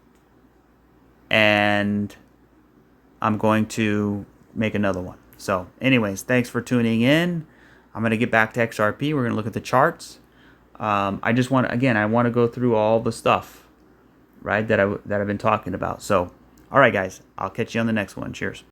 and I'm going to make another one. So anyways, thanks for tuning in. I'm going to get back to XRP. We're going to look at the charts. I just want to, again, I want to go through all the stuff, right, that I've been talking about. So, all right, guys, I'll catch you on the next one. Cheers.